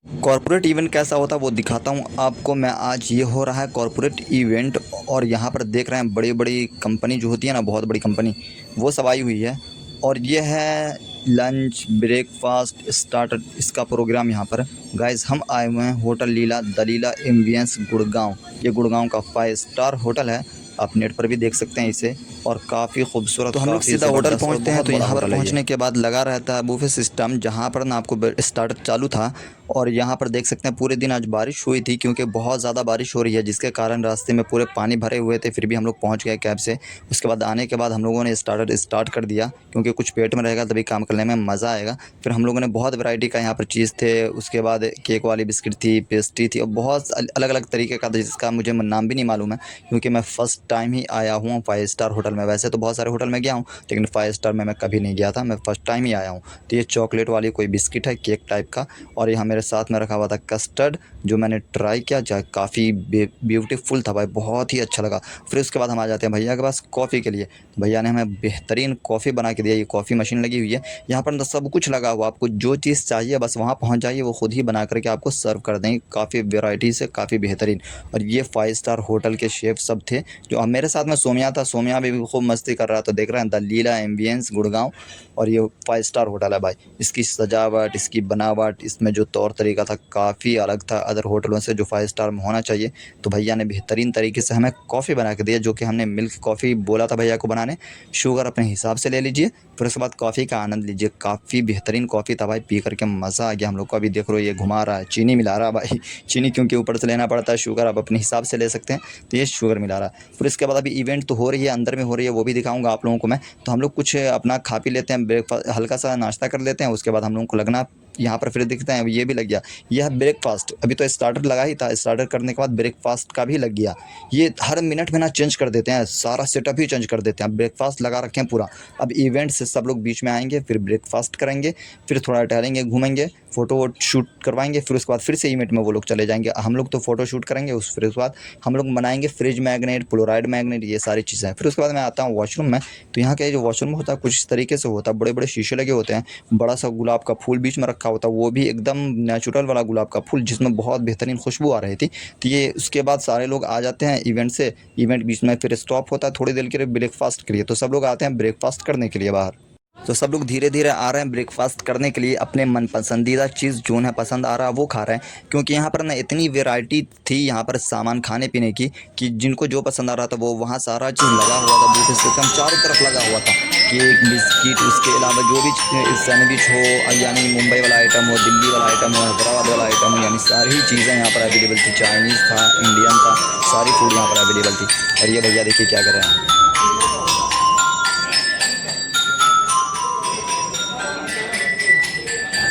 Corporate event कैसा होता है वो दिखाता हूँ आपको मैं आज। ये हो रहा है कॉर्पोरेट इवेंट और यहाँ पर देख रहे हैं बड़ी बड़ी कंपनी जो होती है ना, बहुत बड़ी कंपनी, वो सब आई हुई है। और ये है लंच ब्रेकफास्ट स्टार्टर इसका प्रोग्राम यहाँ पर। गाइस हम आए हुए हैं होटल लीला दलीला एम्बियंस गुड़गांव। ये गुड़गांव का 5 स्टार होटल है, आप नेट पर भी देख सकते हैं इसे। और काफ़ी खूबसूरत, तो हम लोग सीधा होटल पहुंचते हैं। तो यहाँ पर पहुंचने के बाद लगा रहता है बुफे सिस्टम, जहाँ पर ना आपको स्टार्टर चालू था। और यहाँ पर देख सकते हैं पूरे दिन आज बारिश हुई थी, क्योंकि बहुत ज़्यादा बारिश हो रही है, जिसके कारण रास्ते में पूरे पानी भरे हुए थे। फिर भी हम लोग पहुँच गए कैब से। उसके बाद आने के बाद हम लोगों ने स्टार्टर स्टार्ट कर दिया, क्योंकि कुछ पेट में रहेगा तभी काम करने में मज़ा आएगा। फिर हम लोगों ने बहुत वैरायटी का यहाँ पर चीज़ थे, उसके बाद केक वाली बिस्किट थी, पेस्ट्री थी और बहुत अलग अलग तरीके का था, जिसका मुझे नाम भी नहीं मालूम है, क्योंकि मैं फ़र्स्ट टाइम ही आया हूँ 5 स्टार होटल में। वैसे तो बहुत सारे होटल में गया हूँ, लेकिन 5 स्टार में मैं कभी नहीं गया था, मैं फ़र्स्ट टाइम ही आया हूँ। तो ये चॉकलेट वाली कोई बिस्किट है, केक टाइप का। और यहाँ मेरे साथ में रखा हुआ था कस्टर्ड, जो मैंने ट्राई किया, जो काफ़ी ब्यूटीफुल था भाई, बहुत ही अच्छा लगा। फिर उसके बाद हम आ जाते हैं भैया के पास कॉफ़ी के लिए। भैया ने हमें बेहतरीन कॉफ़ी बना के दिया। ये कॉफ़ी मशीन लगी हुई है यहाँ पर, सब कुछ लगा हुआ, आपको जो चीज़ चाहिए बस वहाँ पहुँच जाइए, वो खुद ही बना करके आपको सर्व कर देंगे, काफ़ी वेराइटी से, काफ़ी बेहतरीन। और ये 5 स्टार होटल के शेफ़ सब थे। जो अब मेरे साथ में सोमिया था, सोमिया भी खूब मस्ती कर रहा था। देख रहे हैं द लीला एम्बियंस गुड़गांव। और ये 5 स्टार होटल है भाई। इसकी सजावट, इसकी बनावट, इसमें जो तौर तरीका था काफ़ी अलग था अदर होटलों से, जो 5 स्टार में होना चाहिए। तो भैया ने बेहतरीन तरीके से हमें कॉफ़ी बना के दिया, जो कि हमने मिल्क कॉफ़ी बोला था भैया को बनाने। शुगर अपने हिसाब से ले लीजिए, फिर उसके बाद कॉफ़ी का आनंद लीजिए। काफ़ी बेहतरीन कॉफ़ी था भाई, पी करके मज़ा आ गया हम लोग को। अभी देख लो ये घुमा रहा है, चीनी मिला रहा है भाई। चीनी क्योंकि ऊपर से लेना पड़ता है, शुगर आप अपने हिसाब से ले सकते हैं, तो ये शुगर मिला रहा है। फिर इसके बाद अभी इवेंट तो हो रही है, अंदर में हो रही है, वो भी दिखाऊंगा आप लोगों को मैं। तो हम लोग कुछ अपना खा पी लेते हैं, ब्रेकफास्ट हल्का सा नाश्ता कर लेते हैं। उसके बाद हम लोगों को लगना यहाँ पर फिर दिखते हैं, ये भी लग गया। यह है ब्रेकफास्ट। अभी तो स्टार्टर लगा ही था, स्टार्टर करने के बाद ब्रेकफास्ट का भी लग गया। ये हर मिनट में ना चेंज कर देते हैं, सारा सेटअप ही चेंज कर देते हैं। ब्रेकफास्ट लगा रखे हैं पूरा। अब इवेंट से सब लोग बीच में आएंगे, फिर ब्रेकफास्ट करेंगे, फिर थोड़ा टहलेंगे, घूमेंगे, फ़ोटो शूट करवाएंगे। फिर उसके बाद फिर से इवेंट में वो लोग चले जाएंगे। हम लोग तो फ़ोटो शूट करेंगे, फिर उसके बाद हम लोग बनाएंगे फ्रिज मैग्नेट, फ्लोराइड मैग्नेट, ये सारी चीज़ें। फिर उसके बाद मैं आता हूँ वॉशरूम में। तो यहाँ का जो वॉशरूम होता है कुछ इस तरीके से होता है, बड़े बड़े शीशे लगे होते हैं, बड़ा सा गुलाब का फूल बीच में रखा होता है, वो भी एकदम नेचुरल वाला गुलाब का फूल, जिसमें बहुत बेहतरीन खुशबू आ रही थी। तो ये उसके बाद सारे लोग आ जाते हैं इवेंट से। इवेंट बीच में फिर स्टॉप होता है थोड़ी देर के लिए ब्रेकफास्ट के लिए, तो सब लोग आते हैं ब्रेकफास्ट करने के लिए बाहर। तो सब लोग धीरे धीरे आ रहे हैं ब्रेकफास्ट करने के लिए, अपने मन पसंदीदा चीज़ जो है पसंद आ रहा है वो खा रहे हैं, क्योंकि यहाँ पर ना इतनी वैरायटी थी यहाँ पर सामान खाने पीने की, कि जिनको जो पसंद आ रहा था वो वहाँ सारा चीज़ लगा हुआ था। बूफे सिस्टम चारों तरफ लगा हुआ था, केक बिस्किट, उसके अलावा जो भी सैंडविच हो, यानी मुंबई वाला आइटम हो, दिल्ली वाला आइटम हो, हैदराबाद वाला आइटम हो, यानी सारी चीज़ें यहाँ पर अवेलेबल थी। चाइनीज़ था, इंडियन था, सारी फूड यहाँ पर अवेलेबल थी। और ये भैया देखिए क्या कर रहे हैं।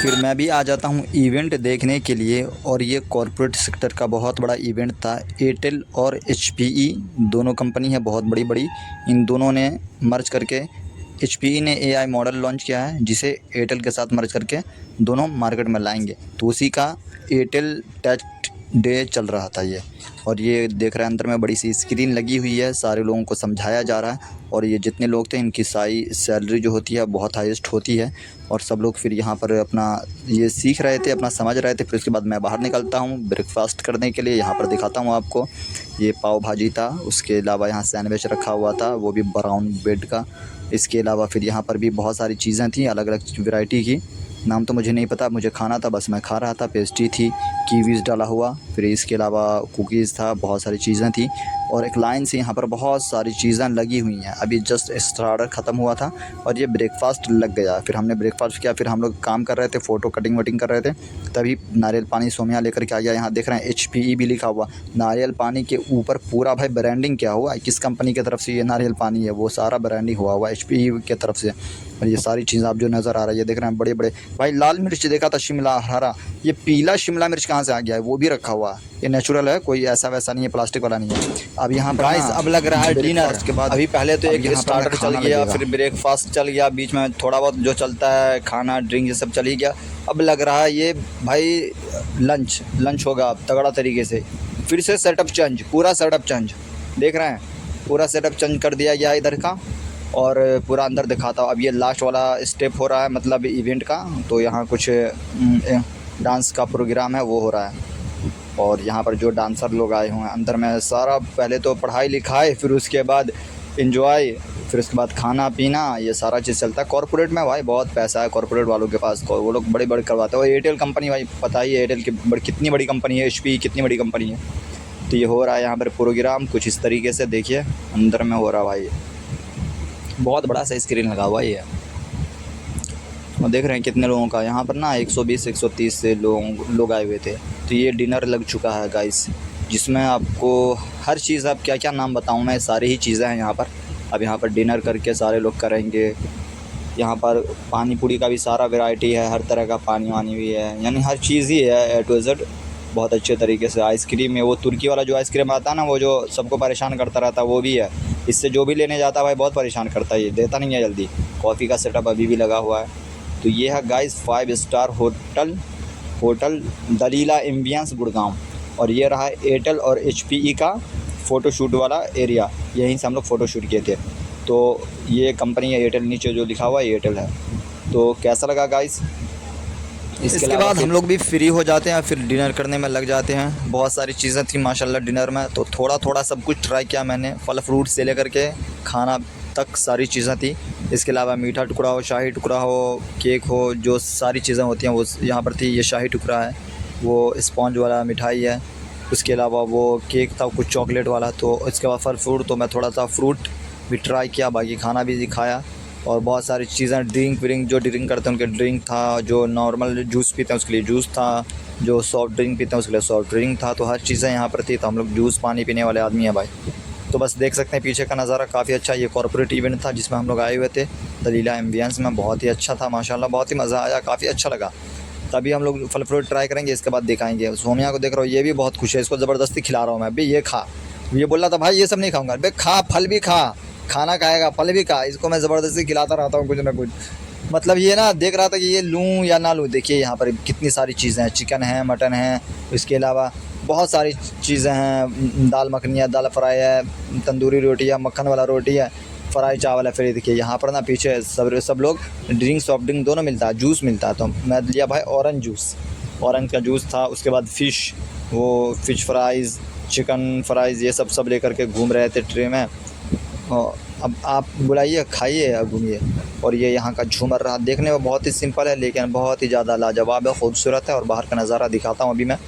फिर मैं भी आ जाता हूँ इवेंट देखने के लिए। और ये कॉरपोरेट सेक्टर का बहुत बड़ा इवेंट था। एयरटेल और एचपीई दोनों कंपनी है बहुत बड़ी बड़ी, इन दोनों ने मर्ज करके, एचपीई ने एआई मॉडल लॉन्च किया है, जिसे एयरटेल के साथ मर्ज करके दोनों मार्केट में लाएंगे। तो उसी का एयरटेल टेस्ट डे चल रहा था ये। और ये देख रहे हैं अंदर में बड़ी सी स्क्रीन लगी हुई है, सारे लोगों को समझाया जा रहा है। और ये जितने लोग थे इनकी सारी सैलरी जो होती है बहुत हाईएस्ट होती है। और सब लोग फिर यहाँ पर अपना ये सीख रहे थे, अपना समझ रहे थे। फिर उसके बाद मैं बाहर निकलता हूँ ब्रेकफास्ट करने के लिए। यहाँ पर दिखाता हूँ आपको, ये पाव भाजी था, उसके अलावा यहाँ सैंडविच रखा हुआ था, वो भी ब्राउन ब्रेड का। इसके अलावा फिर यहाँ पर भी बहुत सारी चीज़ें थी अलग अलग वैरायटी की, नाम तो मुझे नहीं पता, मुझे खाना था बस मैं खा रहा था। पेस्ट्री थी, कीवीज़ डाला हुआ, फिर इसके अलावा कुकीज़ था, बहुत सारी चीज़ें थी। और एक लाइन से यहाँ पर बहुत सारी चीज़ें लगी हुई हैं। अभी जस्ट स्टार्टर ख़त्म हुआ था और ये ब्रेकफास्ट लग गया। फिर हमने ब्रेकफास्ट किया, फिर हम लोग काम कर रहे थे, फ़ोटो कटिंग वटिंग कर रहे थे, तभी नारियल पानी सोमिया लेकर के आ गया। यहाँ देख रहे हैं एचपीई भी लिखा हुआ, नारियल पानी के ऊपर पूरा भाई ब्रांडिंग किया हुआ, किस कंपनी की तरफ से ये नारियल पानी है वो सारा ब्रांडिंग हुआ हुआ एचपीई की तरफ से। और ये सारी चीज़ें आप जो नज़र आ रहा है, ये देख रहे हैं बड़े बड़े भाई। लाल मिर्च देखा था, शिमला हरा, ये पीला शिमला मिर्च कहाँ से आ गया है, वो भी रखा हुआ है। ये नेचुरल है, कोई ऐसा वैसा नहीं है, प्लास्टिक वाला नहीं है। अब यहाँ पर गाइस अब लग रहा है डिनर के बाद अभी पहले तो एक यहाँ पर स्टार्टर चल खाना गया, लगेगा। फिर ब्रेकफास्ट चल गया, बीच में थोड़ा बहुत जो चलता है खाना ड्रिंक ये सब चल ही गया। अब लग रहा है ये भाई लंच होगा अब तगड़ा तरीके से। फिर से सेटअप चेंज, पूरा सेटअप चेंज, देख रहे हैं पूरा सेटअप चेंज कर दिया गया इधर का। और पूरा अंदर दिखाता हूँ। अब ये लास्ट वाला स्टेप हो रहा है मतलब इवेंट का। तो यहाँ कुछ डांस का प्रोग्राम है वो हो रहा है। और यहाँ पर जो डांसर लोग आए हुए हैं अंदर में सारा पहले तो पढ़ाई लिखाई, फिर उसके बाद एंजॉय, फिर उसके बाद खाना पीना, ये सारा चीज़ चलता है। कॉर्पोरेट में भाई बहुत पैसा है कॉर्पोरेट वालों के पास, वो लोग बड़े बड़े करवाते हैं। और एयरटेल कंपनी भाई पता ही है एयरटेल की कितनी बड़ी कंपनी है, HP कितनी बड़ी कंपनी है। तो ये हो रहा है यहाँ पर प्रोग्राम कुछ इस तरीके से, देखिए अंदर में हो रहा भाई, बहुत बड़ा सा स्क्रीन लगा हुआ है। और देख रहे हैं कितने लोगों का यहाँ पर ना 120-130 से लोग आए हुए थे। तो ये डिनर लग चुका है गाइस, जिसमें आपको हर चीज़, अब क्या क्या नाम बताऊँ मैं, सारी ही चीज़ें हैं यहाँ पर। अब यहाँ पर डिनर करके सारे लोग करेंगे। यहाँ पर पानी पूरी का भी सारा वैरायटी है, हर तरह का पानी वानी भी है, यानी हर चीज़ ही है A to Z बहुत अच्छे तरीके से। आइसक्रीम में वो तुर्की वाला जो आइसक्रीम आता है ना, वो जो सबको परेशान करता रहता है, वो भी है। इससे जो भी लेने जाता है भाई बहुत परेशान करता है, ये देता नहीं है जल्दी। कॉफ़ी का सेटअप अभी भी लगा हुआ है। तो ये है guys 5 star hotel Delilah ambience Gurgaon. और ये रहा एयरटेल और HPE का फ़ोटोशूट वाला एरिया, यहीं से हम लोग फ़ोटोशूट किए थे। तो ये कंपनी है एयरटेल, नीचे जो लिखा हुआ है एयरटेल है। तो कैसा लगा गाइस? इसके बाद हम लोग भी फ्री हो जाते हैं, फिर डिनर करने में लग जाते हैं। बहुत सारी चीज़ें थी माशाल्लाह डिनर में, तो थोड़ा थोड़ा सब कुछ ट्राई किया मैंने, फल फ्रूट से लेकर के खाना तक सारी चीज़ें थी। इसके अलावा मीठा टुकड़ा हो, शाही टुकड़ा हो, केक हो, जो सारी चीज़ें होती हैं वो यहाँ पर थी। ये शाही टुकड़ा है, वो स्पॉन्ज वाला मिठाई है। उसके अलावा वो केक था कुछ चॉकलेट वाला। तो इसके बाद फल फ्रूट, तो मैं थोड़ा सा फ्रूट भी ट्राई किया, बाकी खाना भी खाया। और बहुत सारी चीज़ें, ड्रिंक जो ड्रिंक करते हैं उनके ड्रिंक था, जो नॉर्मल जूस पीते हैं उसके लिए जूस था, जो सॉफ्ट ड्रिंक पीते हैं उसके लिए सॉफ्ट ड्रिंक था। तो हर चीज़ें यहाँ पर थी। तो हम लोग जूस पानी पीने वाले आदमी हैं भाई। तो बस देख सकते हैं पीछे का नज़ारा काफ़ी अच्छा। ये कॉर्पोरेट इवेंट था जिसमें हम लोग आए हुए थे दलीला एम्बियंस में। बहुत ही अच्छा था माशाल्लाह, बहुत ही मज़ा आया, काफ़ी अच्छा लगा। तभी हम लोग फल फ्रूट ट्राई करेंगे, इसके बाद दिखाएंगे। सोमिया को देख रहा हूँ, ये भी बहुत खुश है, इसको ज़बरदस्ती खिला रहा हूँ मैं। अभी ये खा, ये बोल रहा था भाई ये सब नहीं खाऊंगा। अरे खा, फल भी खा, खाना खाएगा फल भी खा। इसको मैं ज़बरदस्ती खिलाता रहता हूँ कुछ ना कुछ। मतलब ये ना देख रहा था कि ये लूँ या ना लूँ। देखिए यहाँ पर कितनी सारी चीज़ें हैं, चिकन है, मटन है, इसके अलावा बहुत सारी चीज़ें हैं, दाल मखनी है, दाल फ्राई है, तंदूरी रोटी है, मक्खन वाला रोटी है, फ्राई चावल है। फिर देखिए यहाँ पर ना पीछे सब लोग ड्रिंक सॉफ्ट ड्रिंक दोनों मिलता है, जूस मिलता है। तो मैं लिया भाई ऑरेंज जूस, ऑरेंज का जूस था। उसके बाद फ़िश, वो फ़िश फ्राइज़, चिकन फ्राइज़, ये सब लेकर के घूम रहे थे ट्रे में। अब आप बुलाइए, खाइए और घूमिए। और ये यहाँ का झूमर रहा, देखने में बहुत ही सिंपल है लेकिन बहुत ही ज़्यादा लाजवाब है, खूबसूरत है। और बाहर का नज़ारा दिखाता हूँ अभी मैं।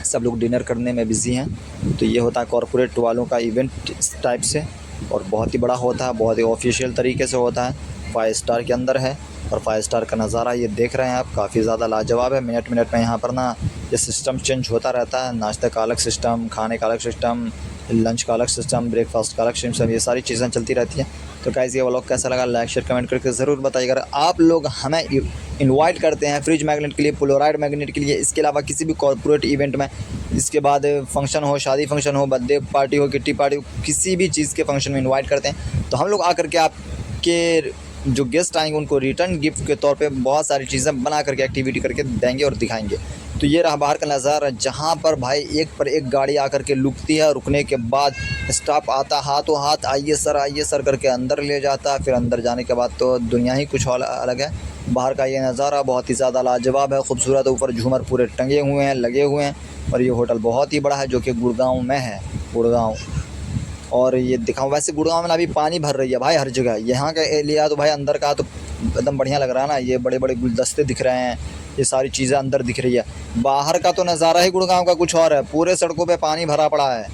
सब लोग डिनर करने में बिज़ी हैं। तो ये होता है कॉर्पोरेट वालों का इवेंट इस टाइप से, और बहुत ही बड़ा होता है, बहुत ही ऑफिशियल तरीके से होता है। 5 स्टार के अंदर है, और 5 स्टार का नज़ारा ये देख रहे हैं आप, काफ़ी ज़्यादा लाजवाब है। मिनट मिनट में यहाँ पर ना ये सिस्टम चेंज होता रहता है। नाश्ते का अलग सिस्टम, खाने का अलग सिस्टम, लंच का अलग सिस्टम, ब्रेकफास्ट का अलग सिस्टम, ये सारी चीज़ें चलती रहती हैं। तो गाइस ये व्लॉग कैसा लगा, लाइक शेयर कमेंट करके ज़रूर बताइएगा। अगर आप लोग हमें इनवाइट करते हैं फ्रिज मैग्नेट के लिए, पोलराइड मैग्नेट के लिए, इसके अलावा किसी भी कॉर्पोरेट इवेंट में, इसके बाद फंक्शन हो, शादी फंक्शन हो, बर्थडे पार्टी हो, किट्टी पार्टी हो, किसी भी चीज़ के फंक्शन में इन्वाइट करते हैं, तो हम लोग आकर के आपके जो गेस्ट आएंगे उनको रिटर्न गिफ्ट के तौर पे बहुत सारी चीज़ें बना करके एक्टिविटी करके देंगे और दिखाएंगे। तो ये रहा बाहर का नज़ारा, जहाँ पर भाई एक पर एक गाड़ी आकर के रुकती है। रुकने के बाद स्टाफ आता, हाथों हाथ आइए सर करके अंदर ले जाता है। फिर अंदर जाने के बाद तो दुनिया ही कुछ अलग है। बाहर का ये नज़ारा बहुत ही ज़्यादा लाजवाब है, खूबसूरत। ऊपर झूमर पूरे टंगे हुए हैं, लगे हुए हैं। और ये होटल बहुत ही बड़ा है जो कि गुड़गांव में है, गुड़गांव। और ये दिखाऊँ, वैसे गुड़गांव में अभी पानी भर रही है भाई हर जगह। यहाँ का एरिया तो भाई अंदर का तो एकदम बढ़िया लग रहा है ना। ये बड़े बड़े गुलदस्ते दिख रहे हैं, ये सारी चीज़ें अंदर दिख रही है। बाहर का तो नज़ारा ही गुड़गांव का कुछ और है, पूरे सड़कों पे पानी भरा पड़ा है।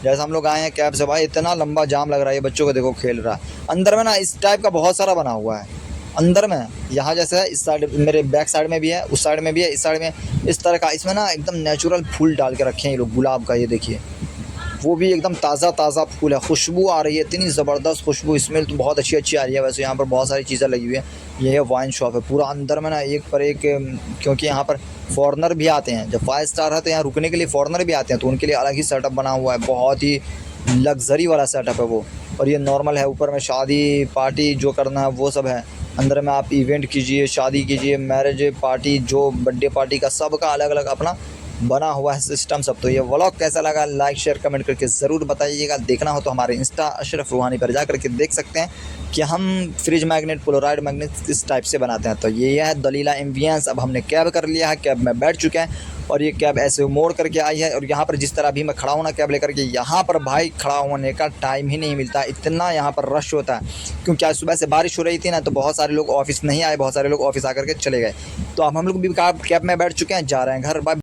जैसे हम लोग आए हैं कैब से भाई, इतना लंबा जाम लग रहा है। ये बच्चों को देखो खेल रहा है अंदर में ना, इस टाइप का बहुत सारा बना हुआ है अंदर में। यहाँ जैसे है, इस साइड मेरे बैक साइड में भी है, उस साइड में भी है, इस साइड में इस तरह का। इसमें ना एकदम नेचुरल फूल डाल के रखे हैं ये लोग, गुलाब का, ये देखिए वो भी एकदम ताज़ा फूल है। खुशबू आ रही है, इतनी ज़बरदस्त खुशबू, स्मेल तो बहुत अच्छी आ रही है। वैसे यहाँ पर बहुत सारी चीज़ें लगी हुई है। ये है वाइन शॉप है, पूरा अंदर में ना एक पर एक, क्योंकि यहाँ पर फॉरेनर भी आते हैं। जब 5 स्टार है तो यहाँ रुकने के लिए फॉरेनर भी आते हैं, तो उनके लिए अलग ही सेटअप बना हुआ है, बहुत ही लग्जरी वाला सेटअप है वो। और ये नॉर्मल है, ऊपर में शादी पार्टी जो करना है वो सब है। अंदर में आप इवेंट कीजिए, शादी कीजिए, मैरिज पार्टी, जो बर्थडे पार्टी का, सब का अलग अलग अपना बना हुआ है सिस्टम सब। तो ये व्लॉग कैसा लगा लाइक शेयर कमेंट करके ज़रूर बताइएगा। देखना हो तो हमारे इंस्टा अशरफ रूहानी पर जा करके देख सकते हैं कि हम फ्रिज मैग्नेट पोलराइड मैग्नेट किस टाइप से बनाते हैं। तो ये है दलीला एम्बियंस। अब हमने कैब कर लिया है, कैब में बैठ चुके हैं और ये कैब ऐसे मोड़ करके आई है। और यहाँ पर जिस तरह अभी मैं खड़ा हूँ ना कैब लेकर के, यहाँ पर भाई खड़ा होने का टाइम ही नहीं मिलता, इतना यहाँ पर रश होता है। क्योंकि आज सुबह से बारिश हो रही थी ना, तो बहुत सारे लोग ऑफिस नहीं आए, बहुत सारे लोग ऑफिस आकर के चले गए। तो अब हम लोग भी कैब में बैठ चुके हैं, जा रहे हैं घर। बाय।